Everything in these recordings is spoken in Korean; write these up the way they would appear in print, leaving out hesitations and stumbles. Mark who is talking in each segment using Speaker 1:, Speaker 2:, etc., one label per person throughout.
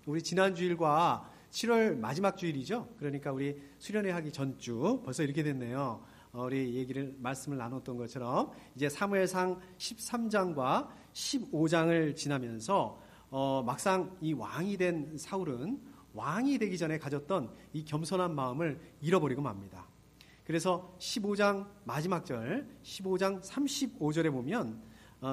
Speaker 1: 우리 지난 주일과 7월 마지막 주일이죠. 그러니까 우리 수련회 하기 전주 벌써 이렇게 됐네요. 우리 말씀을 나눴던 것처럼 이제 사무엘상 13장과 15장을 지나면서 막상 이 왕이 된 사울은 왕이 되기 전에 가졌던 이 겸손한 마음을 잃어버리고 맙니다. 그래서 15장 마지막 절 15장 35절에 보면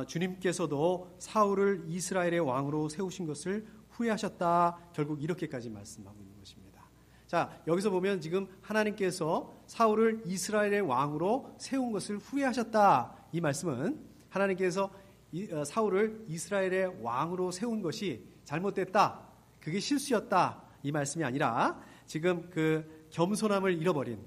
Speaker 1: 주님께서도 사울을 이스라엘의 왕으로 세우신 것을 후회하셨다. 결국 이렇게까지 말씀하고 있는 것입니다. 자, 여기서 보면 지금 하나님께서 사울을 이스라엘의 왕으로 세운 것을 후회하셨다. 이 말씀은 하나님께서 사울을 이스라엘의 왕으로 세운 것이 잘못됐다. 그게 실수였다. 이 말씀이 아니라 지금 그 겸손함을 잃어버린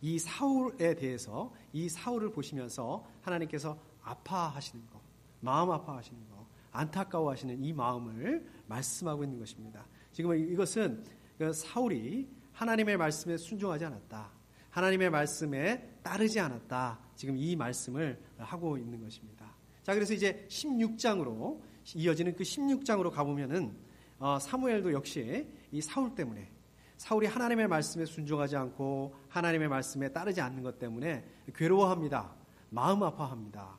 Speaker 1: 이 사울에 대해서 이 사울을 보시면서 하나님께서 아파하시는 것, 마음 아파하시는 것, 안타까워하시는 이 마음을 말씀하고 있는 것입니다. 지금 이것은 사울이 하나님의 말씀에 순종하지 않았다. 하나님의 말씀에 따르지 않았다. 지금 이 말씀을 하고 있는 것입니다. 자, 그래서 이제 16장으로 이어지는 그 16장으로 가보면은 사무엘도 역시 이 사울 때문에 사울이 하나님의 말씀에 순종하지 않고 하나님의 말씀에 따르지 않는 것 때문에 괴로워합니다. 마음 아파합니다.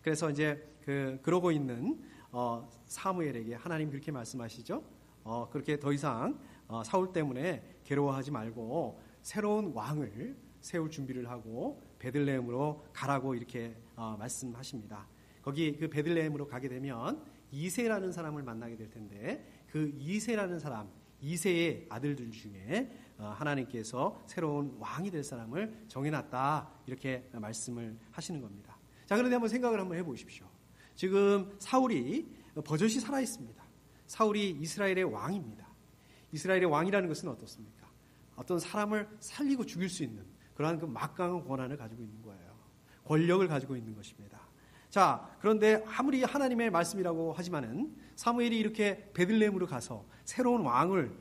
Speaker 1: 그래서 이제 그러고 있는 사무엘에게 하나님 그렇게 말씀하시죠. 그렇게 더 이상 사울 때문에 괴로워하지 말고 새로운 왕을 세울 준비를 하고 베들레헴으로 가라고 이렇게 말씀하십니다. 거기 그 베들레헴으로 가게 되면 이새라는 사람을 만나게 될 텐데 그 이새라는 사람, 이새의 아들들 중에 하나님께서 새로운 왕이 될 사람을 정해놨다. 이렇게 말씀을 하시는 겁니다. 자, 그런데 한번 생각을 한번 해보십시오. 지금 사울이 버젓이 살아있습니다. 사울이 이스라엘의 왕입니다. 이스라엘의 왕이라는 것은 어떻습니까? 어떤 사람을 살리고 죽일 수 있는 그러한 그 막강한 권한을 가지고 있는 거예요. 권력을 가지고 있는 것입니다. 자, 그런데 아무리 하나님의 말씀이라고 하지만은 사무엘이 이렇게 베들레헴으로 가서 새로운 왕을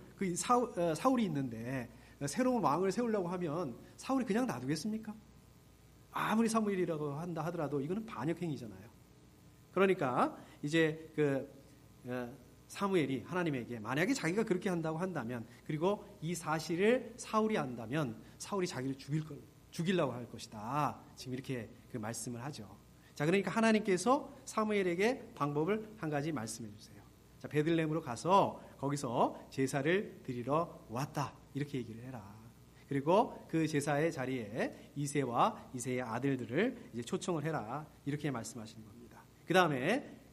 Speaker 1: 사울이 있는데 새로운 왕을 세우려고 하면 사울이 그냥 놔두겠습니까? 아무리 사무엘이라고 한다 하더라도 이거는 반역행위잖아요. 그러니까 이제 사무엘이 하나님에게 만약에 자기가 그렇게 한다고 한다면 그리고 이 사실을 사울이 안다면 사울이 자기를 죽이려고 할 것이다. 지금 이렇게 그 말씀을 하죠. 자, 그러니까 하나님께서 사무엘에게 방법을 한 가지 말씀해 주세요. 자, 베들레헴으로 가서 거기서 제사를 드리러 왔다. 이렇게 얘기를 해라. 그리고 그 제사의 자리에 이새와 이새의 아들들을 이제 초청을 해라. 이렇게 말씀하시는 겁니다. 그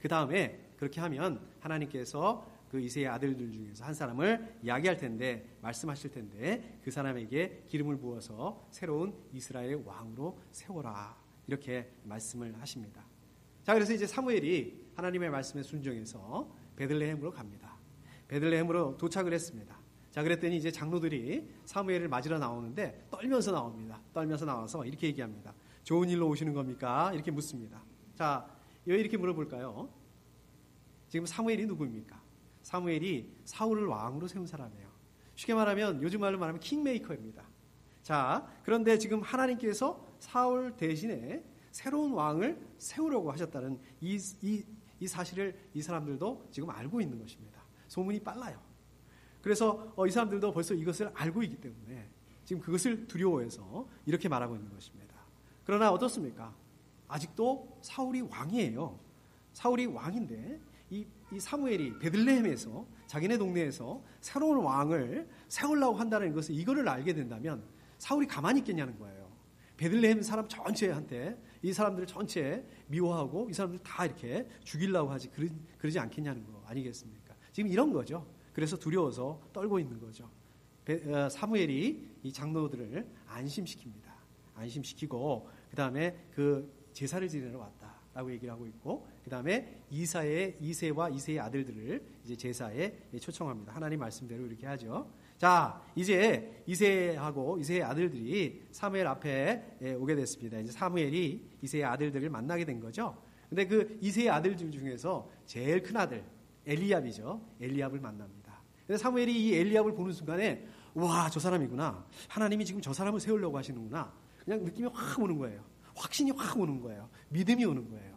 Speaker 1: 다음에 그렇게 하면 하나님께서 그 이새의 아들들 중에서 한 사람을 이야기할 텐데 말씀하실 텐데 그 사람에게 기름을 부어서 새로운 이스라엘의 왕으로 세워라. 이렇게 말씀을 하십니다. 자, 그래서 이제 사무엘이 하나님의 말씀에 순종해서 베들레헴으로 갑니다. 베들레헴으로 도착을 했습니다. 자, 그랬더니 이제 장로들이 사무엘을 맞으러 나오는데 떨면서 나옵니다. 떨면서 나와서 이렇게 얘기합니다. 좋은 일로 오시는 겁니까? 이렇게 묻습니다. 자, 왜 이렇게 물어볼까요? 지금 사무엘이 누구입니까? 사무엘이 사울을 왕으로 세운 사람이에요. 쉽게 말하면 요즘 말로 말하면 킹메이커입니다. 자, 그런데 지금 하나님께서 사울 대신에 새로운 왕을 세우려고 하셨다는 이 사실을 이 사람들도 지금 알고 있는 것입니다. 소문이 빨라요. 그래서 이 사람들도 벌써 이것을 알고 있기 때문에 지금 그것을 두려워해서 이렇게 말하고 있는 것입니다. 그러나 어떻습니까? 아직도 사울이 왕이에요. 사울이 왕인데 이 사무엘이 베들레헴에서 자기네 동네에서 새로운 왕을 세우려고 한다는 것을 이거를 알게 된다면 사울이 가만히 있겠냐는 거예요. 베들레헴 사람 전체한테 이 사람들을 전체 미워하고 이 사람들 다 이렇게 죽이려고 하지 그러지 않겠냐는 거 아니겠습니까? 지금 이런 거죠. 그래서 두려워서 떨고 있는 거죠. 사무엘이 이 장로들을 안심시킵니다. 안심시키고 그 다음에 그 제사를 지내러 왔다라고 얘기를 하고 있고 그 다음에 이새와 이새의 아들들을 이제 제사에 초청합니다. 하나님 말씀대로 이렇게 하죠. 자, 이제 이새하고 이새의 아들들이 사무엘 앞에 오게 됐습니다. 이제 사무엘이 이새의 아들들을 만나게 된 거죠. 근데 그 이새의 아들들 중에서 제일 큰 아들 엘리압이죠. 엘리압을 만납니다. 그래서 사무엘이 이 엘리압을 보는 순간에 와, 저 사람이구나. 하나님이 지금 저 사람을 세우려고 하시는구나. 그냥 느낌이 확 오는 거예요. 확신이 확 오는 거예요. 믿음이 오는 거예요.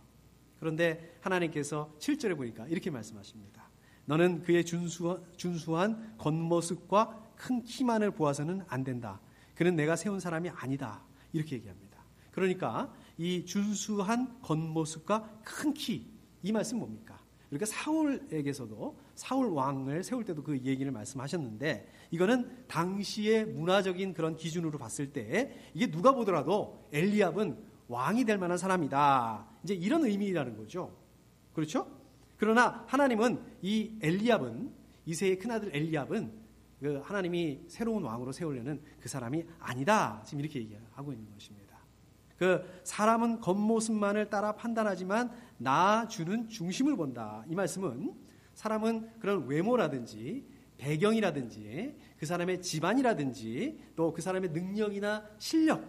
Speaker 1: 그런데 하나님께서 7절에 보니까 이렇게 말씀하십니다. 너는 그의 준수한 겉모습과 큰 키만을 보아서는 안 된다. 그는 내가 세운 사람이 아니다. 이렇게 얘기합니다. 그러니까 이 준수한 겉모습과 큰 키, 이 말씀 뭡니까? 그러니까 사울에게서도 사울 왕을 세울 때도 그 얘기를 말씀하셨는데, 이거는 당시의 문화적인 그런 기준으로 봤을 때 이게 누가 보더라도 엘리압은 왕이 될 만한 사람이다. 이제 이런 의미라는 거죠. 그렇죠? 그러나 하나님은 이 엘리압은, 이새의 큰아들 엘리압은 그 하나님이 새로운 왕으로 세우려는 그 사람이 아니다. 지금 이렇게 얘기하고 있는 것입니다. 그 사람은 겉모습만을 따라 판단하지만 나 주는 중심을 본다. 이 말씀은 사람은 그런 외모라든지 배경이라든지 그 사람의 집안이라든지 또 그 사람의 능력이나 실력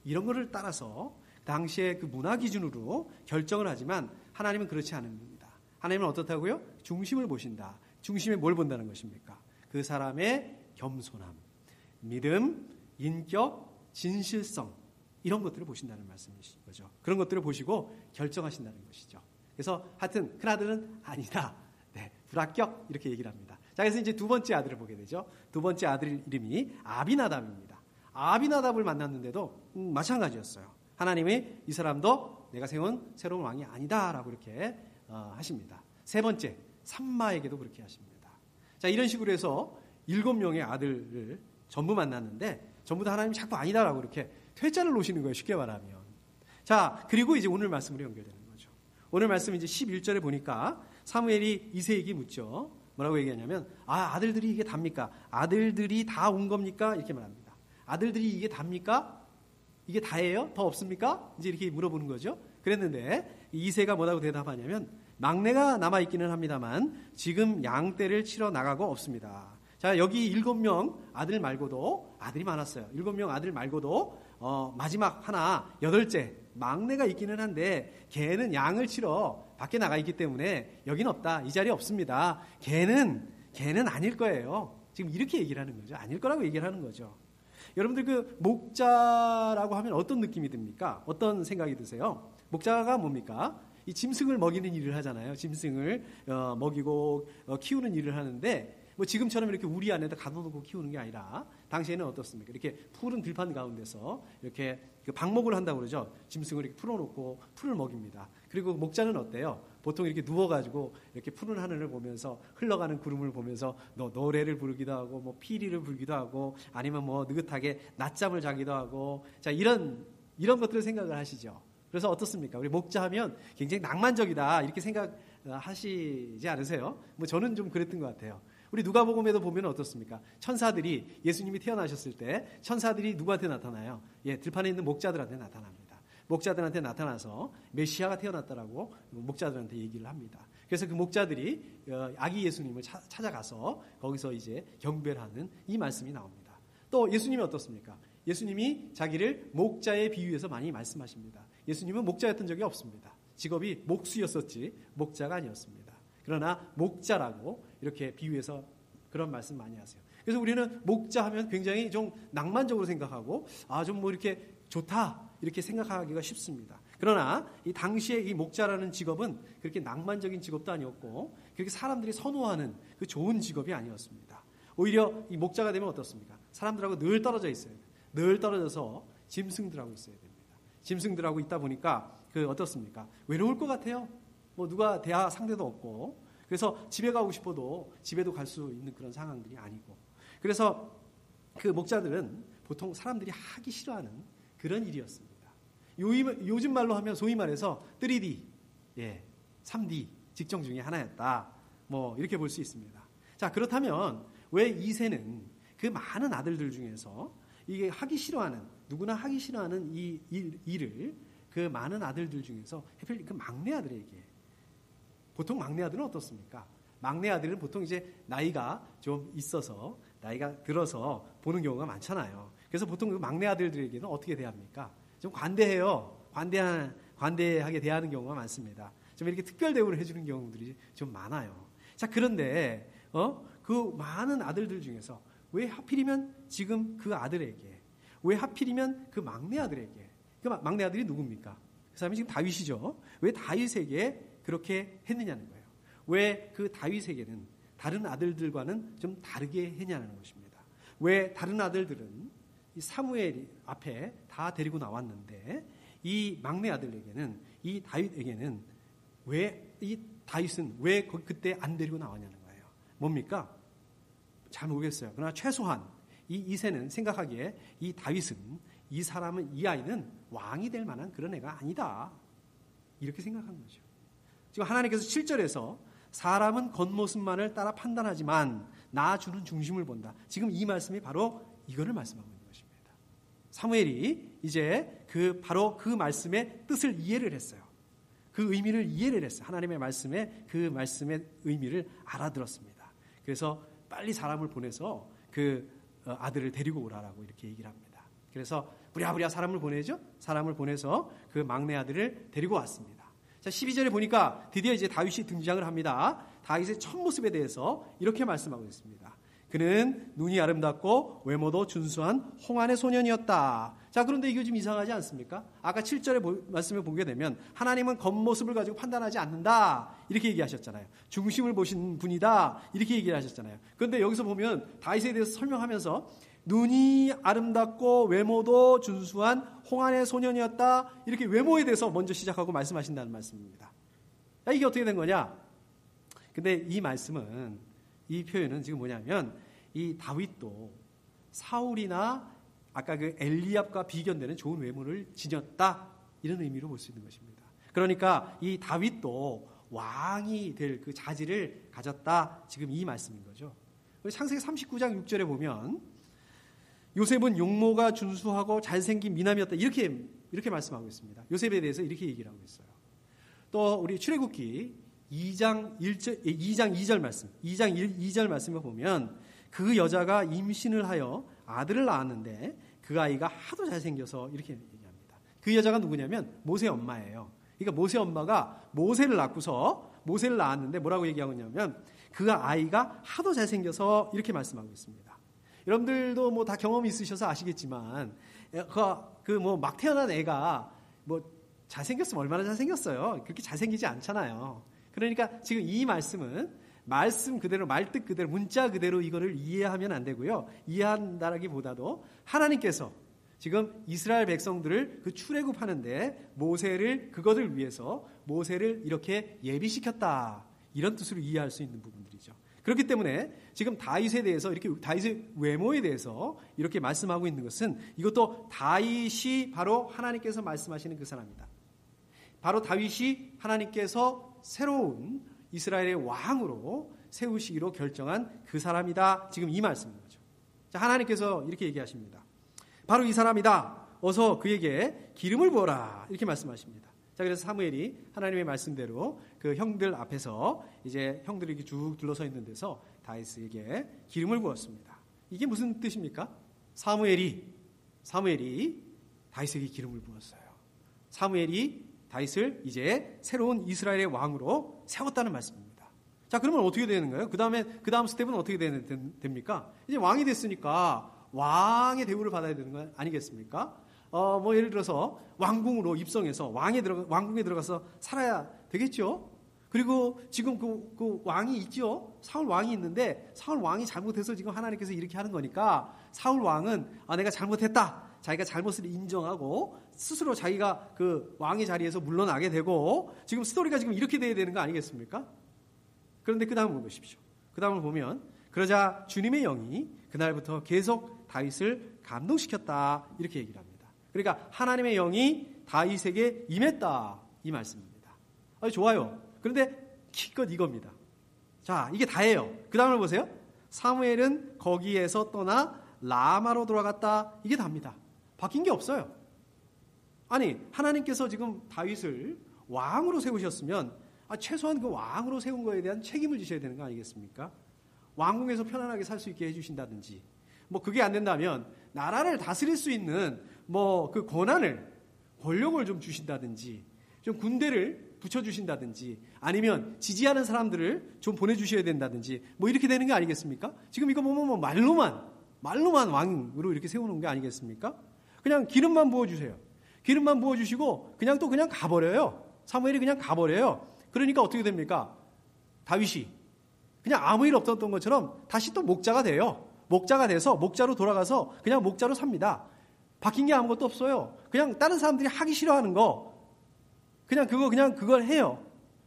Speaker 1: 이런 거를 따라서 당시의 그 문화 기준으로 결정을 하지만 하나님은 그렇지 않습니다. 하나님은 어떻다고요? 중심을 보신다. 중심에 뭘 본다는 것입니까? 그 사람의 겸손함, 믿음, 인격, 진실성 이런 것들을 보신다는 말씀이신 거죠. 그런 것들을 보시고 결정하신다는 것이죠. 그래서 하여튼 큰아들은 아니다. 네, 불합격 이렇게 얘기를 합니다. 자, 그래서 이제 두 번째 아들을 보게 되죠. 두 번째 아들 이름이 아비나답입니다. 아비나답을 만났는데도 마찬가지였어요. 하나님이 이 사람도 내가 세운 새로운 왕이 아니다라고 이렇게 하십니다. 세 번째 삼마에게도 그렇게 하십니다. 자, 이런 식으로 해서 7명의 아들을 전부 만났는데 전부 다 하나님이 자꾸 아니다라고 이렇게 퇴짜를 놓으시는 거예요. 쉽게 말하면. 자, 그리고 이제 오늘 말씀으로 연결되는 거죠. 오늘 말씀 이제 11절에 보니까 사무엘이 이새에게 묻죠. 뭐라고 얘기하냐면 아들들이 이게 답니까? 아들들이 다 온 겁니까? 이렇게 말합니다. 아들들이 이게 답니까? 이게 다예요? 더 없습니까? 이제 이렇게 물어보는 거죠. 그랬는데 이새가 뭐라고 대답하냐면 막내가 남아있기는 합니다만 지금 양떼를 치러 나가고 없습니다. 자, 여기 7명 아들 말고도 아들이 많았어요. 7명 아들 말고도 마지막 하나 8째 막내가 있기는 한데 걔는 양을 치러 밖에 나가 있기 때문에 여긴 없다. 이 자리에 없습니다. 걔는 아닐 거예요. 지금 이렇게 얘기를 하는 거죠. 아닐 거라고 얘기를 하는 거죠. 여러분들 그 목자라고 하면 어떤 느낌이 듭니까? 어떤 생각이 드세요? 목자가 뭡니까? 이 짐승을 먹이는 일을 하잖아요. 짐승을 먹이고 키우는 일을 하는데 뭐 지금처럼 이렇게 우리 안에다 가둬놓고 키우는 게 아니라 당시에는 어떻습니까? 이렇게 푸른 들판 가운데서 이렇게 그 방목을 한다고 그러죠. 짐승을 이렇게 풀어놓고 풀을 먹입니다. 그리고 목자는 어때요? 보통 이렇게 누워가지고 이렇게 푸른 하늘을 보면서 흘러가는 구름을 보면서 노래를 부르기도 하고 뭐 피리를 불기도 하고 아니면 뭐 느긋하게 낮잠을 자기도 하고 자 이런 것들을 생각을 하시죠. 그래서 어떻습니까? 우리 목자하면 굉장히 낭만적이다 이렇게 생각하시지 않으세요? 뭐 저는 좀 그랬던 것 같아요. 우리 누가복음에도 보면 어떻습니까? 천사들이 예수님이 태어나셨을 때 천사들이 누구한테 나타나요? 들판에 있는 목자들한테 나타납니다. 목자들한테 나타나서 메시아가 태어났다라고 목자들한테 얘기를 합니다. 그래서 그 목자들이 아기 예수님을 찾아가서 거기서 이제 경배를 하는 이 말씀이 나옵니다. 또 예수님이 어떻습니까? 예수님이 자기를 목자에 비유해서 많이 말씀하십니다. 예수님은 목자였던 적이 없습니다. 직업이 목수였었지 목자가 아니었습니다. 그러나 목자라고 이렇게 비유해서 그런 말씀 많이 하세요. 그래서 우리는 목자 하면 굉장히 좀 낭만적으로 생각하고 좀 뭐 이렇게 좋다 이렇게 생각하기가 쉽습니다. 그러나 이 당시에 이 목자라는 직업은 그렇게 낭만적인 직업도 아니었고 그렇게 사람들이 선호하는 그 좋은 직업이 아니었습니다. 오히려 이 목자가 되면 어떻습니까? 사람들하고 늘 떨어져 있어야 돼요. 늘 떨어져서 짐승들하고 있어야 됩니다. 짐승들하고 있다 보니까 그 어떻습니까? 외로울 것 같아요. 뭐 누가 대화 상대도 없고 그래서 집에 가고 싶어도 집에도 갈 수 있는 그런 상황들이 아니고 그래서 그 목자들은 보통 사람들이 하기 싫어하는 그런 일이었습니다. 요즘 말로 하면 소위 말해서 3D, 3D 직종 중에 하나였다. 뭐 이렇게 볼 수 있습니다. 자, 그렇다면 왜 이새는 그 많은 아들들 중에서 이게 하기 싫어하는 누구나 하기 싫어하는 이 일을 그 많은 아들들 중에서 하필 그 막내 아들에게 보통 막내 아들은 어떻습니까? 막내 아들은 보통 이제 나이가 좀 있어서 나이가 들어서 보는 경우가 많잖아요. 그래서 보통 그 막내 아들들에게는 어떻게 대합니까? 좀 관대해요. 관대하게 대하는 경우가 많습니다. 좀 이렇게 특별 대우를 해주는 경우들이 좀 많아요. 자, 그런데 그 많은 아들들 중에서 왜 하필이면 지금 그 아들에게, 왜 하필이면 그 막내 아들에게, 그 막내 아들이 누굽니까? 그 사람이 지금 다윗이죠. 왜 다윗에게 그렇게 했느냐는 거예요. 왜 그 다윗에게는 다른 아들들과는 좀 다르게 했냐는 것입니다. 왜 다른 아들들은 이 사무엘 앞에 다 데리고 나왔는데 이 막내 아들에게는, 이 다윗에게는 왜, 이 다윗은 왜 그때 안 데리고 나왔냐는 거예요. 뭡니까? 잘 모르겠어요. 그러나 최소한 이 이새는 생각하기에 이 다윗은, 이 사람은, 이 아이는 왕이 될 만한 그런 애가 아니다, 이렇게 생각한 거죠. 지금 하나님께서 7절에서 사람은 겉모습만을 따라 판단하지만 나 주는 중심을 본다. 지금 이 말씀이 바로 이거를 말씀하고 있는 것입니다. 사무엘이 이제 바로 그 말씀의 뜻을 이해를 했어요. 그 의미를 이해를 했어요. 하나님의 말씀에 그 말씀의 의미를 알아들었습니다. 그래서 빨리 사람을 보내서 그 아들을 데리고 오라라고 이렇게 얘기를 합니다. 그래서 부랴부랴 사람을 보내죠. 사람을 보내서 그 막내 아들을 데리고 왔습니다. 자, 12절에 보니까 드디어 이제 다윗이 등장을 합니다. 다윗의 첫 모습에 대해서 이렇게 말씀하고 있습니다. 그는 눈이 아름답고 외모도 준수한 홍안의 소년이었다. 자, 그런데 이거 좀 이상하지 않습니까? 아까 7절의 말씀을 보게 되면 하나님은 겉모습을 가지고 판단하지 않는다, 이렇게 얘기하셨잖아요. 중심을 보신 분이다, 이렇게 얘기를 하셨잖아요. 그런데 여기서 보면 다윗에 대해서 설명하면서 눈이 아름답고 외모도 준수한 홍안의 소년이었다, 이렇게 외모에 대해서 먼저 시작하고 말씀하신다는 말씀입니다. 자, 이게 어떻게 된 거냐? 근데 이 말씀은, 이 표현은 지금 뭐냐면 이 다윗도 사울이나 아까 그 엘리압과 비견되는 좋은 외모를 지녔다, 이런 의미로 볼 수 있는 것입니다. 그러니까 이 다윗도 왕이 될 그 자질을 가졌다, 지금 이 말씀인 거죠. 창세기 39장 6절에 보면 요셉은 용모가 준수하고 잘생긴 미남이었다, 이렇게 말씀하고 있습니다. 요셉에 대해서 이렇게 얘기를 하고 있어요. 또 우리 출애굽기 2장 2절 말씀, 2장 2절 말씀을 보면 그 여자가 임신을 하여 아들을 낳았는데 그 아이가 하도 잘생겨서, 이렇게 얘기합니다. 그 여자가 누구냐면 모세 엄마예요. 그러니까 모세 엄마가 모세를 낳았는데 뭐라고 얘기하고 있냐면 그 아이가 하도 잘생겨서, 이렇게 말씀하고 있습니다. 여러분들도 뭐 다 경험이 있으셔서 아시겠지만 막 태어난 애가 뭐 잘생겼으면 얼마나 잘생겼어요. 그렇게 잘생기지 않잖아요. 그러니까 지금 이 말씀은 말씀 그대로, 말뜻 그대로, 문자 그대로 이거를 이해하면 안 되고요. 이해한다라기보다도 하나님께서 지금 이스라엘 백성들을 그 출애굽하는데 그것을 위해서 모세를 이렇게 예비시켰다, 이런 뜻으로 이해할 수 있는 부분들이죠. 그렇기 때문에 지금 다윗에 대해서, 이렇게 다윗의 외모에 대해서 이렇게 말씀하고 있는 것은, 이것도 다윗이 바로 하나님께서 말씀하시는 그 사람이다. 바로 다윗이 하나님께서 새로운 이스라엘의 왕으로 세우시기로 결정한 그 사람이다, 지금 이 말씀인 거죠. 자, 하나님께서 이렇게 얘기하십니다. 바로 이 사람이다. 어서 그에게 기름을 부어라, 이렇게 말씀하십니다. 자, 그래서 사무엘이 하나님의 말씀대로 그 형들 앞에서, 이제 형들이 이렇게 쭉 둘러서 있는 데서 다윗에게 기름을 부었습니다. 이게 무슨 뜻입니까? 사무엘이 다윗에게 기름을 부었어요. 사무엘이 다윗을 이제 새로운 이스라엘의 왕으로 세웠다는 말씀입니다. 자, 그러면 어떻게 되는 거예요? 그 다음 스텝은 어떻게 됩니까? 이제 왕이 됐으니까 왕의 대우를 받아야 되는 거 아니겠습니까? 예를 들어서 왕궁으로 입성해서 왕궁에 들어가서 살아야 되겠죠? 그리고 지금 그 왕이 있죠? 사울 왕이 있는데, 사울 왕이 잘못해서 지금 하나님께서 이렇게 하는 거니까 사울 왕은 내가 잘못했다, 자기가 잘못을 인정하고 스스로 자기가 그 왕의 자리에서 물러나게 되고, 지금 스토리가 지금 이렇게 돼야 되는 거 아니겠습니까? 그런데 그 다음을 보십시오. 그 다음을 보면 그러자 주님의 영이 그날부터 계속 다윗을 감동시켰다, 이렇게 얘기를 합니다. 그러니까 하나님의 영이 다윗에게 임했다, 이 말씀입니다. 좋아요. 그런데 기껏 이겁니다. 자, 이게 다예요. 그 다음을 보세요. 사무엘은 거기에서 떠나 라마로 돌아갔다, 이게 답니다. 바뀐 게 없어요. 아니, 하나님께서 지금 다윗을 왕으로 세우셨으면 최소한 그 왕으로 세운 거에 대한 책임을 지셔야 되는 거 아니겠습니까? 왕궁에서 편안하게 살 수 있게 해주신다든지, 그게 안 된다면 나라를 다스릴 수 있는 그 권력을 좀 주신다든지, 좀 군대를 붙여주신다든지, 아니면 지지하는 사람들을 좀 보내주셔야 된다든지, 이렇게 되는 게 아니겠습니까? 지금 이거 보면 말로만 왕으로 이렇게 세우는 게 아니겠습니까? 그냥 기름만 부어주세요. 기름만 부어주시고 그냥 가버려요. 사무엘이 그냥 가버려요. 그러니까 어떻게 됩니까? 다윗이 그냥 아무 일 없었던 것처럼 다시 또 목자가 돼요. 목자가 돼서 목자로 돌아가서 그냥 목자로 삽니다. 바뀐 게 아무것도 없어요. 그냥 다른 사람들이 하기 싫어하는 거 그냥 그걸 해요.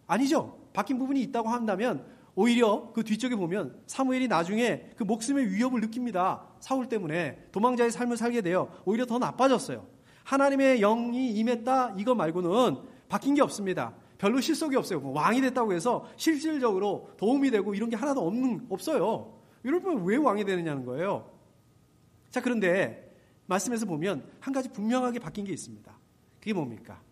Speaker 1: 아니죠. 바뀐 부분이 있다고 한다면 오히려 그 뒤쪽에 보면 사무엘이 나중에 그 목숨의 위협을 느낍니다. 사울 때문에 도망자의 삶을 살게 돼요. 오히려 더 나빠졌어요. 하나님의 영이 임했다 이거 말고는 바뀐 게 없습니다. 별로 실속이 없어요. 뭐 왕이 됐다고 해서 실질적으로 도움이 되고 이런 게 하나도 없어요. 여러분 왜 왕이 되느냐는 거예요. 자, 그런데 말씀에서 보면 한 가지 분명하게 바뀐 게 있습니다. 그게 뭡니까?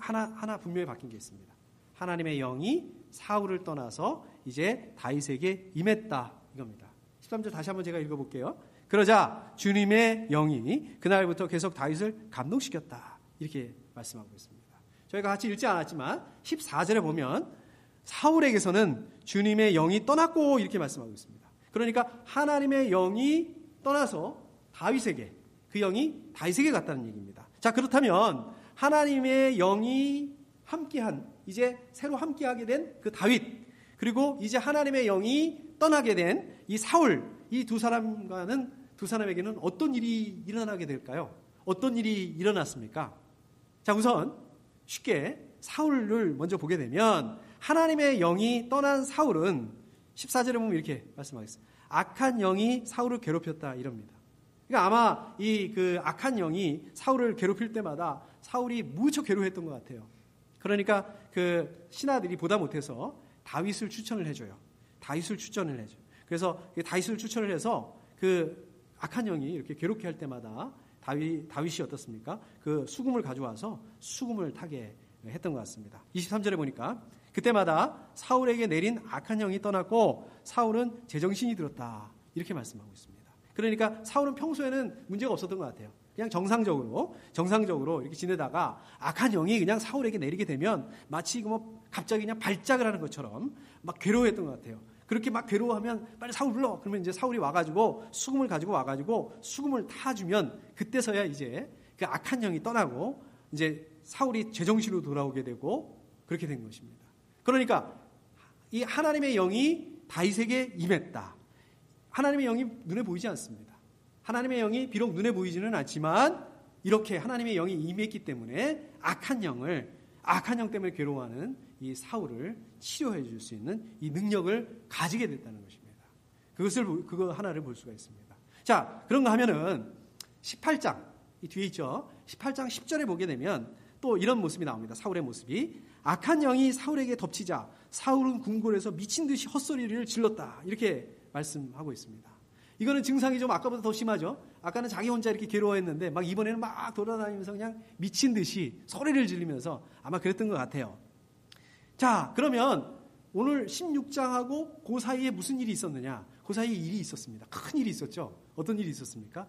Speaker 1: 하나 분명히 바뀐 게 있습니다. 하나님의 영이 사울을 떠나서 이제 다윗에게 임했다 이겁니다. 13절 다시 한번 제가 읽어볼게요. 그러자 주님의 영이 그날부터 계속 다윗을 감동시켰다 이렇게 말씀하고 있습니다. 저희가 같이 읽지 않았지만 14절에 보면 사울에게서는 주님의 영이 떠났고 이렇게 말씀하고 있습니다. 그러니까 하나님의 영이 떠나서 다윗에게, 그 영이 다윗에게 갔다는 얘기입니다. 자, 그렇다면 하나님의 영이 함께한, 이제 새로 함께하게 된 그 다윗, 그리고 이제 하나님의 영이 떠나게 된 이 사울, 이 두 사람에게는 어떤 일이 일어나게 될까요? 어떤 일이 일어났습니까? 자, 우선 쉽게 사울을 먼저 보게 되면 하나님의 영이 떠난 사울은 14절에 보면 이렇게 말씀하겠습니다. 악한 영이 사울을 괴롭혔다 이럽니다. 그러니까 아마 그 악한 영이 사울을 괴롭힐 때마다 사울이 무척 괴로워했던 것 같아요. 그러니까 그 신하들이 보다 못해서 다윗을 추천을 해줘요. 그래서 다윗을 추천을 해서 그 악한 영이 이렇게 괴롭게 할 때마다 다윗이 어떻습니까? 그 수금을 가져와서 수금을 타게 했던 것 같습니다. 23절에 보니까 그때마다 사울에게 내린 악한 영이 떠났고 사울은 제정신이 들었다 이렇게 말씀하고 있습니다. 그러니까 사울은 평소에는 문제가 없었던 것 같아요. 그냥 정상적으로 이렇게 지내다가 악한 영이 그냥 사울에게 내리게 되면 마치 갑자기 그냥 발작을 하는 것처럼 막 괴로워했던 것 같아요. 그렇게 막 괴로워하면 빨리 사울 불러. 그러면 이제 사울이 와가지고 수금을 가지고 와가지고 수금을 타주면 그때서야 이제 그 악한 영이 떠나고 이제 사울이 제정신으로 돌아오게 되고 그렇게 된 것입니다. 그러니까 이 하나님의 영이 다윗에게 임했다. 하나님의 영이 눈에 보이지 않습니다. 하나님의 영이 비록 눈에 보이지는 않지만 이렇게 하나님의 영이 임했기 때문에 악한 영 때문에 괴로워하는 이 사울을 치료해 줄 수 있는 이 능력을 가지게 됐다는 것입니다. 그거 하나를 볼 수가 있습니다. 자, 그런가 하면은 18장, 이 뒤에 있죠. 18장 10절에 보게 되면 또 이런 모습이 나옵니다. 사울의 모습이. 악한 영이 사울에게 덮치자 사울은 궁궐에서 미친 듯이 헛소리를 질렀다. 이렇게 말씀하고 있습니다. 이거는 증상이 좀 아까보다 더 심하죠. 아까는 자기 혼자 이렇게 괴로워했는데 막 이번에는 막 돌아다니면서 그냥 미친 듯이 소리를 지르면서 아마 그랬던 것 같아요. 자, 그러면 오늘 16장하고 그 사이에 무슨 일이 있었느냐? 그 사이에 일이 있었습니다. 큰 일이 있었죠. 어떤 일이 있었습니까?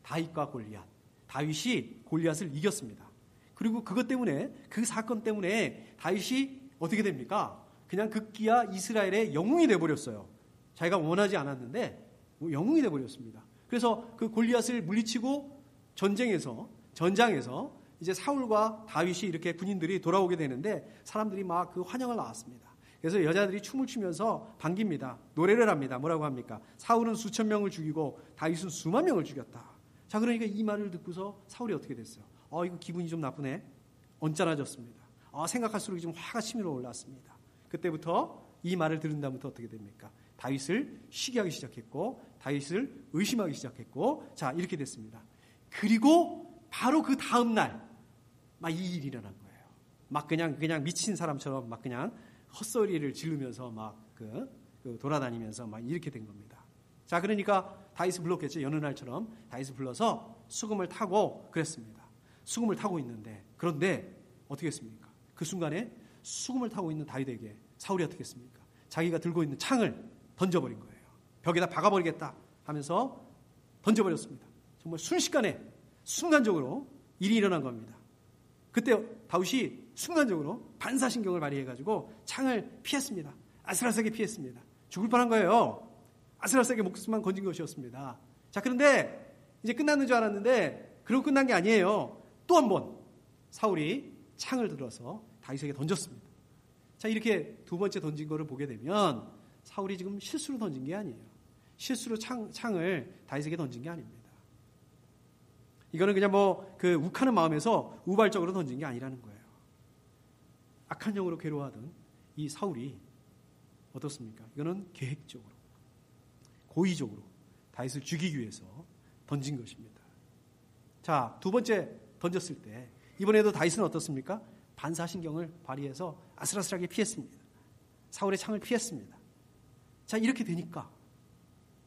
Speaker 1: 다윗과 골리앗. 다윗이 골리앗을 이겼습니다. 그리고 그것 때문에, 그 사건 때문에 다윗이 어떻게 됩니까? 그냥 급기야 이스라엘의 영웅이 돼버렸어요. 자기가 원하지 않았는데 영웅이 돼버렸습니다. 그래서 그 골리앗을 물리치고 전장에서 이제 사울과 다윗이 이렇게 군인들이 돌아오게 되는데 사람들이 막 그 환영을 나왔습니다. 그래서 여자들이 춤을 추면서 반깁니다. 노래를 합니다. 뭐라고 합니까? 사울은 수천 명을 죽이고 다윗은 수만 명을 죽였다. 자, 그러니까 이 말을 듣고서 사울이 어떻게 됐어요? 이거 기분이 좀 나쁘네. 언짢아졌습니다. 생각할수록 좀 화가 치밀어 올랐습니다. 그때부터 이 말을 들은 다음부터 어떻게 됩니까? 다윗을 시기하기 시작했고 다윗을 의심하기 시작했고 자, 이렇게 됐습니다. 그리고 바로 그 다음 날 막 이 일이 일어난 거예요. 막 그냥 미친 사람처럼 막 그냥 헛소리를 지르면서 막 돌아다니면서 막 이렇게 된 겁니다. 자, 그러니까 다윗을 불렀겠죠. 여느 날처럼 다윗을 불러서 수금을 타고 그랬습니다. 수금을 타고 있는데 그런데 어떻게 했습니까? 그 순간에 수금을 타고 있는 다윗에게 사울이 어떻게 했습니까? 자기가 들고 있는 창을 던져버린 거예요. 벽에다 박아버리겠다 하면서 던져버렸습니다. 정말 순간적으로 일이 일어난 겁니다. 그때 다윗이 순간적으로 반사신경을 발휘해가지고 창을 피했습니다. 아슬아슬하게 피했습니다. 죽을 뻔한 거예요. 아슬아슬하게 목숨만 건진 것이었습니다. 자, 그런데 이제 끝났는 줄 알았는데 그러고 끝난 게 아니에요. 또 한 번 사울이 창을 들어서 다윗에게 던졌습니다. 자, 이렇게 두 번째 던진 거를 보게 되면 사울이 지금 실수로 던진 게 아니에요. 실수로 창을 다윗에게 던진 게 아닙니다. 이거는 그냥 그 욱하는 마음에서 우발적으로 던진 게 아니라는 거예요. 악한 영으로 괴로워하던 이 사울이 어떻습니까? 이거는 계획적으로, 고의적으로 다윗을 죽이기 위해서 던진 것입니다. 자, 두 번째 던졌을 때 이번에도 다윗은 어떻습니까? 반사신경을 발휘해서 아슬아슬하게 피했습니다. 사울의 창을 피했습니다. 자, 이렇게 되니까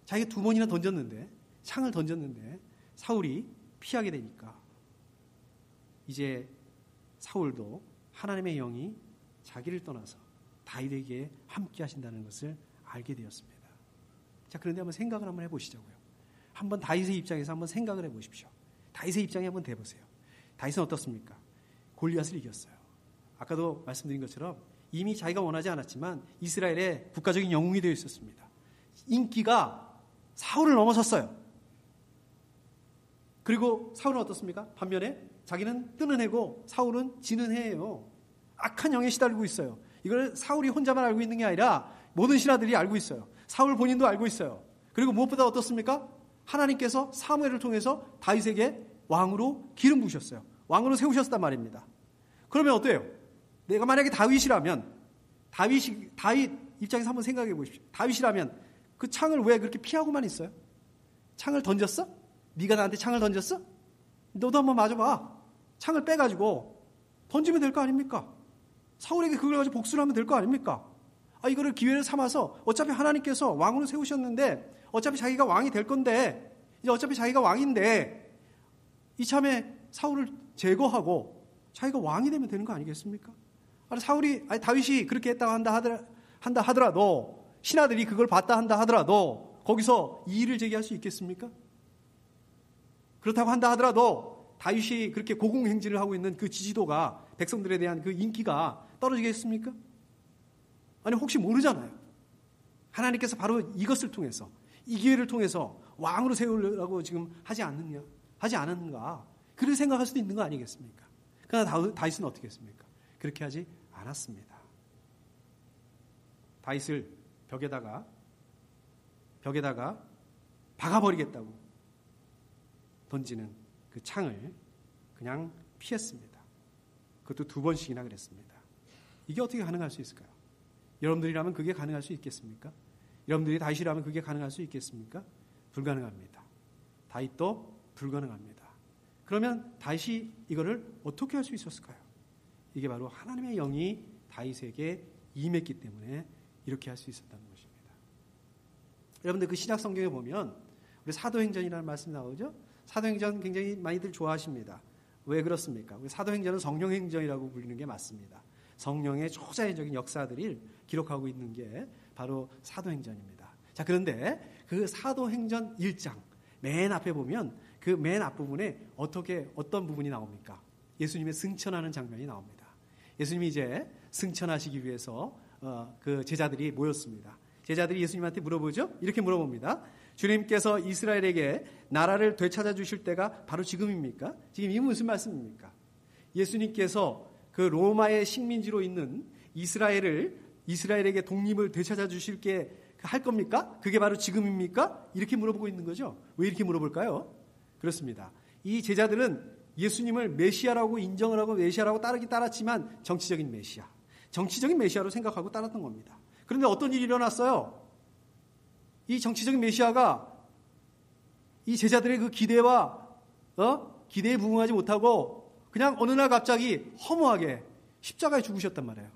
Speaker 1: 자기가 두 번이나 던졌는데, 창을 던졌는데 사울이 피하게 되니까 이제 사울도 하나님의 영이 자기를 떠나서 다윗에게 함께 하신다는 것을 알게 되었습니다. 자, 그런데 한번 생각을 한번 해보시자고요. 한번 다윗의 입장에서 한번 생각을 해보십시오. 다윗의 입장에 한번 대보세요. 다윗은 어떻습니까? 골리앗을 이겼어요. 아까도 말씀드린 것처럼 이미 자기가 원하지 않았지만 이스라엘의 국가적인 영웅이 되어 있었습니다. 인기가 사울을 넘어섰어요. 그리고 사울은 어떻습니까? 반면에 자기는 뜨는 해고 사울은 지는 해예요. 악한 영에 시달리고 있어요. 이걸 사울이 혼자만 알고 있는 게 아니라 모든 신하들이 알고 있어요. 사울 본인도 알고 있어요. 그리고 무엇보다 어떻습니까? 하나님께서 사무엘을 통해서 다윗에게 왕으로 기름 부으셨어요. 왕으로 세우셨단 말입니다. 그러면 어때요? 내가 만약에 다윗 입장에서 한번 생각해 보십시오. 다윗이라면 그 창을 왜 그렇게 피하고만 있어요? 창을 던졌어? 네가 나한테 창을 던졌어? 너도 한번 맞아봐. 창을 빼가지고 던지면 될 거 아닙니까? 사울에게 그걸 가지고 복수를 하면 될 거 아닙니까? 이거를 기회를 삼아서 어차피 하나님께서 왕으로 세우셨는데 어차피 자기가 왕이 될 건데 이제 어차피 자기가 왕인데 이참에 사울을 제거하고 자기가 왕이 되면 되는 거 아니겠습니까? 다윗이 그렇게 했다고 한다 하더라도 신하들이 그걸 봤다 한다 하더라도 거기서 이의를 제기할 수 있겠습니까? 그렇다고 한다 하더라도 다윗이 그렇게 고공행진을 하고 있는 그 지지도가 백성들에 대한 그 인기가 떨어지겠습니까? 아니 혹시 모르잖아요. 하나님께서 바로 이것을 통해서 이 기회를 통해서 왕으로 세우려고 지금 하지 않았는가 그렇게 생각할 수도 있는 거 아니겠습니까? 그러나 다윗은 어떻게 했습니까? 그렇게 하지 않았습니다. 다윗을 벽에다가 박아버리겠다고 던지는 그 창을 그냥 피했습니다. 그것도 두 번씩이나 그랬습니다. 이게 어떻게 가능할 수 있을까요? 여러분들이라면 그게 가능할 수 있겠습니까? 여러분들이 다윗이라면 그게 가능할 수 있겠습니까? 불가능합니다. 다윗도 불가능합니다. 그러면 다윗이 이거를 어떻게 할 수 있었을까요? 이게 바로 하나님의 영이 다윗에게 임했기 때문에 이렇게 할 수 있었다는 것입니다. 여러분들 그 신약 성경에 보면 우리 사도행전이라는 말씀이 나오죠? 사도행전 굉장히 많이들 좋아하십니다. 왜 그렇습니까? 사도행전은 성령행전이라고 불리는 게 맞습니다. 성령의 초자연적인 역사들을 기록하고 있는 게 바로 사도행전입니다. 자, 그런데 그 사도행전 1장 맨 앞에 보면 그 맨 앞부분에 어떤 부분이 나옵니까? 예수님의 승천하는 장면이 나옵니다. 예수님이 이제 승천하시기 위해서 그 제자들이 모였습니다. 제자들이 예수님한테 물어보죠. 이렇게 물어봅니다. 주님께서 이스라엘에게 나라를 되찾아 주실 때가 바로 지금입니까? 지금 이 무슨 말씀입니까? 예수님께서 그 로마의 식민지로 있는 이스라엘에게 독립을 되찾아 주실 게 할 겁니까? 그게 바로 지금입니까? 이렇게 물어보고 있는 거죠. 왜 이렇게 물어볼까요? 그렇습니다. 이 제자들은 예수님을 메시아라고 인정을 하고 메시아라고 따르긴 따랐지만 정치적인 메시아로 생각하고 따랐던 겁니다. 그런데 어떤 일이 일어났어요? 이 정치적인 메시아가 이 제자들의 그 기대에 부응하지 못하고 그냥 어느 날 갑자기 허무하게 십자가에 죽으셨단 말이에요.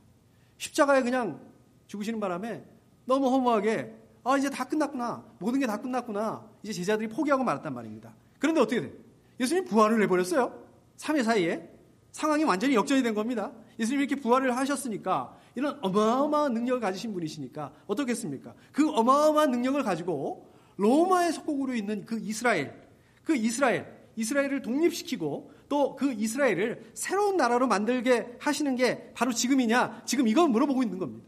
Speaker 1: 십자가에 그냥 죽으시는 바람에 너무 허무하게 이제 다 끝났구나. 모든 게 다 끝났구나. 이제 제자들이 포기하고 말았단 말입니다. 그런데 어떻게 돼요? 예수님 부활을 해버렸어요. 3일 사이에. 상황이 완전히 역전이 된 겁니다. 예수님이 이렇게 부활을 하셨으니까 이런 어마어마한 능력을 가지신 분이시니까 어떻겠습니까? 그 어마어마한 능력을 가지고 로마의 속국으로 있는 이스라엘을 독립시키고 또 그 이스라엘을 새로운 나라로 만들게 하시는 게 바로 지금이냐? 지금 이걸 물어보고 있는 겁니다.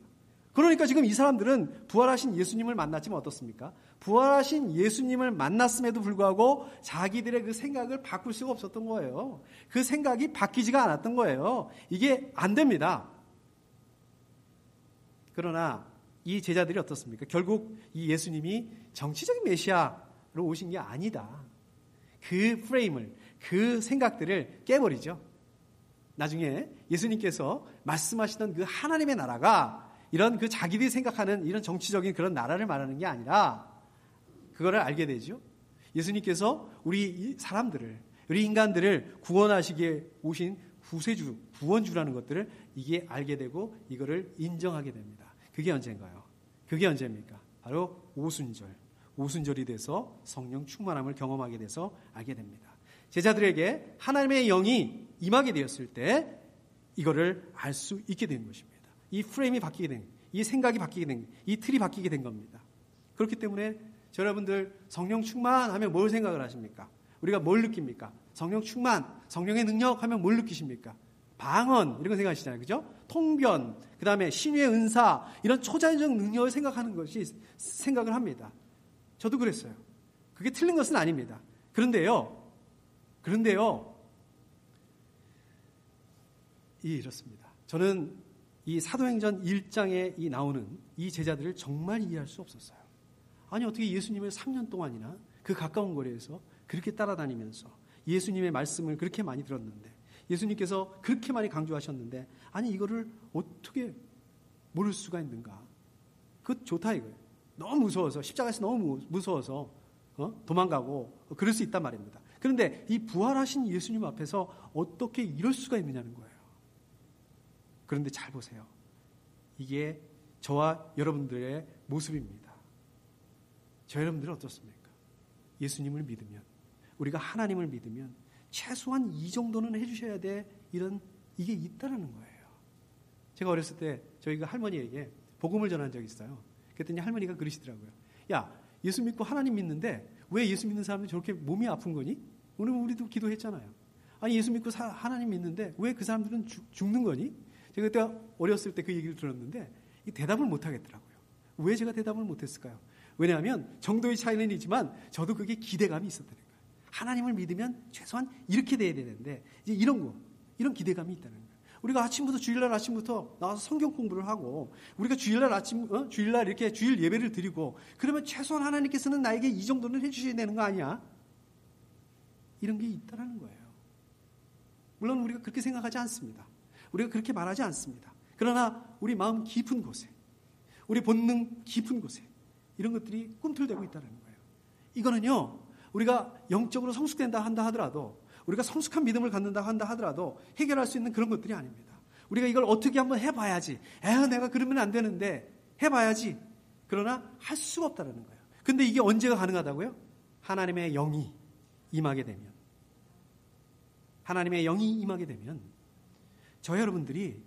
Speaker 1: 그러니까 지금 이 사람들은 부활하신 예수님을 만났지만 어떻습니까? 부활하신 예수님을 만났음에도 불구하고 자기들의 그 생각을 바꿀 수가 없었던 거예요. 그 생각이 바뀌지가 않았던 거예요. 이게 안 됩니다. 그러나 이 제자들이 어떻습니까? 결국 이 예수님이 정치적인 메시아로 오신 게 아니다. 그 프레임을, 그 생각들을 깨버리죠. 나중에 예수님께서 말씀하시던 그 하나님의 나라가 이런 그 자기들이 생각하는 이런 정치적인 그런 나라를 말하는 게 아니라 그거를 알게 되죠. 예수님께서 우리 사람들을, 우리 인간들을 구원하시기에 오신 구세주, 구원주라는 것들을 이게 알게 되고 이거를 인정하게 됩니다. 그게 언제인가요? 그게 언제입니까? 바로 오순절. 오순절이 돼서 성령 충만함을 경험하게 돼서 알게 됩니다. 제자들에게 하나님의 영이 임하게 되었을 때 이거를 알 수 있게 된 것입니다. 이 프레임이 바뀌게 된, 이 생각이 바뀌게 된, 이 틀이 바뀌게 된 겁니다. 그렇기 때문에 여러분들 성령 충만하면 뭘 생각을 하십니까? 우리가 뭘 느낍니까? 성령 충만, 성령의 능력 하면 뭘 느끼십니까? 방언 이런 거 생각하시잖아요. 그죠? 통변, 그 다음에 신유의 은사 이런 초자연적 능력을 생각하는 것이 생각을 합니다. 저도 그랬어요. 그게 틀린 것은 아닙니다. 그런데요. 이렇습니다. 저는 이 사도행전 1장에 이 나오는 이 제자들을 정말 이해할 수 없었어요. 아니 어떻게 예수님을 3년 동안이나 그 가까운 거리에서 그렇게 따라다니면서 예수님의 말씀을 그렇게 많이 들었는데 예수님께서 그렇게 많이 강조하셨는데 아니 이거를 어떻게 모를 수가 있는가. 그거 좋다 이거예요. 너무 무서워서 십자가에서 너무 무서워서 도망가고 그럴 수 있단 말입니다. 그런데 이 부활하신 예수님 앞에서 어떻게 이럴 수가 있느냐는 거예요. 그런데 잘 보세요. 이게 저와 여러분들의 모습입니다. 저 여러분들은 어떻습니까? 예수님을 믿으면 우리가 하나님을 믿으면 최소한 이 정도는 해주셔야 돼. 이게 있다라는 거예요. 제가 어렸을 때 저희가 할머니에게 복음을 전한 적이 있어요. 그랬더니 할머니가 그러시더라고요. 야, 예수 믿고 하나님 믿는데 왜 예수 믿는 사람들이 저렇게 몸이 아픈 거니? 오늘 우리도 기도했잖아요. 아니 예수 믿고 하나님 믿는데 왜 그 사람들은 죽는 거니? 제가 그때 어렸을 때 그 얘기를 들었는데 이 대답을 못 하겠더라고요. 왜 제가 대답을 못 했을까요? 왜냐하면 정도의 차이는 있지만 저도 그게 기대감이 있었다는 거예요. 하나님을 믿으면 최소한 이렇게 돼야 되는데 이제 이런 기대감이 있다는 거예요. 우리가 주일날 아침부터 나와서 성경 공부를 하고 우리가 주일날 이렇게 주일 예배를 드리고 그러면 최소한 하나님께서는 나에게 이 정도는 해주셔야 되는 거 아니야? 이런 게 있다라는 거예요. 물론 우리가 그렇게 생각하지 않습니다. 우리가 그렇게 말하지 않습니다. 그러나 우리 마음 깊은 곳에, 우리 본능 깊은 곳에 이런 것들이 꿈틀대고 있다는 거예요. 이거는요, 우리가 영적으로 성숙된다 한다 하더라도 우리가 성숙한 믿음을 갖는다 한다 하더라도 해결할 수 있는 그런 것들이 아닙니다. 우리가 이걸 어떻게 한번 해봐야지. 내가 그러면 안 되는데 해봐야지. 그러나 할 수가 없다는 거예요. 근데 이게 언제가 가능하다고요? 하나님의 영이 임하게 되면. 하나님의 영이 임하게 되면 저 여러분들이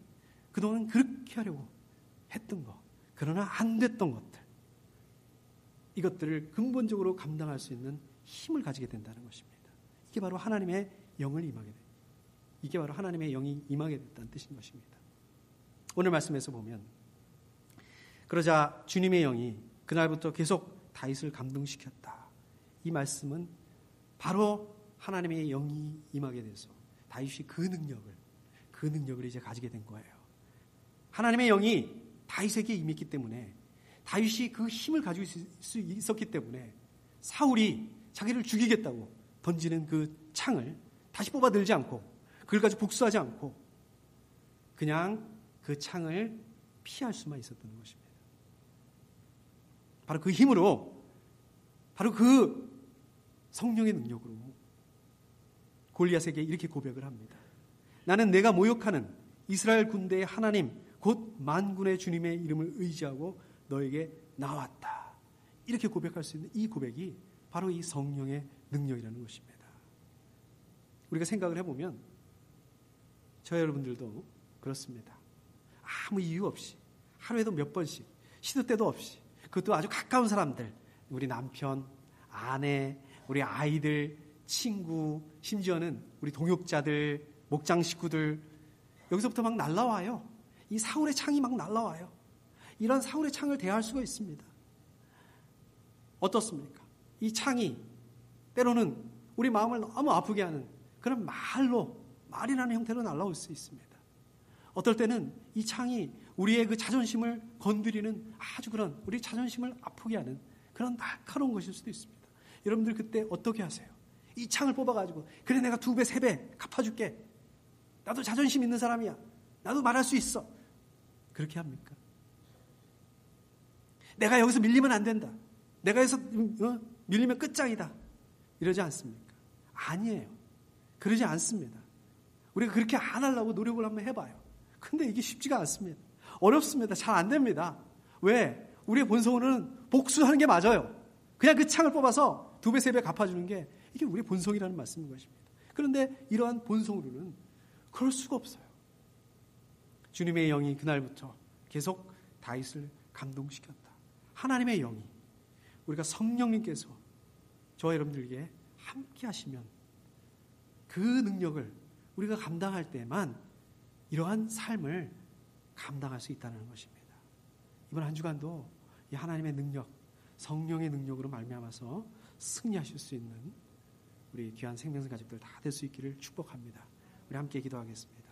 Speaker 1: 그동안 그렇게 하려고 했던 것, 그러나 안 됐던 것들, 이것들을 근본적으로 감당할 수 있는 힘을 가지게 된다는 것입니다. 이게 바로 하나님의 영을 임하게 됩니다. 이게 바로 하나님의 영이 임하게 됐다는 뜻인 것입니다. 오늘 말씀에서 보면 그러자 주님의 영이 그날부터 계속 다윗을 감동시켰다. 이 말씀은 바로 하나님의 영이 임하게 돼서 다윗이 그 능력을 이제 가지게 된 거예요. 하나님의 영이 다윗에게 임했기 때문에 다윗이 그 힘을 가지고 있을 수 있었기 때문에 사울이 자기를 죽이겠다고 던지는 그 창을 다시 뽑아들지 않고 그걸 가지고 복수하지 않고 그냥 그 창을 피할 수만 있었던 것입니다. 바로 그 힘으로, 바로 그 성령의 능력으로 골리앗에게 이렇게 고백을 합니다. 나는 내가 모욕하는 이스라엘 군대의 하나님 곧 만군의 주님의 이름을 의지하고 너에게 나왔다. 이렇게 고백할 수 있는 이 고백이 바로 이 성령의 능력이라는 것입니다. 우리가 생각을 해보면 저 여러분들도 그렇습니다. 아무 이유 없이 하루에도 몇 번씩 시도 때도 없이 그것도 아주 가까운 사람들, 우리 남편, 아내, 우리 아이들, 친구, 심지어는 우리 동역자들, 목장 식구들 여기서부터 막 날라와요. 이 사울의 창이 막 날라와요. 이런 사울의 창을 대할 수가 있습니다. 어떻습니까? 이 창이 때로는 우리 마음을 너무 아프게 하는 그런 말이라는 형태로 날라올 수 있습니다. 어떨 때는 이 창이 우리의 그 자존심을 건드리는 아주 그런 우리 자존심을 아프게 하는 그런 날카로운 것일 수도 있습니다. 여러분들 그때 어떻게 하세요? 이 창을 뽑아가지고 그래 내가 2배, 3배 갚아줄게. 나도 자존심 있는 사람이야. 나도 말할 수 있어. 그렇게 합니까? 내가 여기서 밀리면 안 된다. 내가 여기서 밀리면 끝장이다. 이러지 않습니까? 아니에요. 그러지 않습니다. 우리가 그렇게 안 하려고 노력을 한번 해봐요. 근데 이게 쉽지가 않습니다. 어렵습니다. 잘 안 됩니다. 왜? 우리의 본성은 복수하는 게 맞아요. 그냥 그 창을 뽑아서 2배, 3배 갚아주는 게 이게 우리의 본성이라는 말씀인 것입니다. 그런데 이러한 본성으로는 그럴 수가 없어요. 주님의 영이 그날부터 계속 다윗을 감동시켰다. 하나님의 영이 우리가 성령님께서 저와 여러분들에게 함께 하시면 그 능력을 우리가 감당할 때만 이러한 삶을 감당할 수 있다는 것입니다. 이번 한 주간도 이 하나님의 능력, 성령의 능력으로 말미암아서 승리하실 수 있는 우리 귀한 생명선 가족들 다 될 수 있기를 축복합니다. 우리 함께 기도하겠습니다.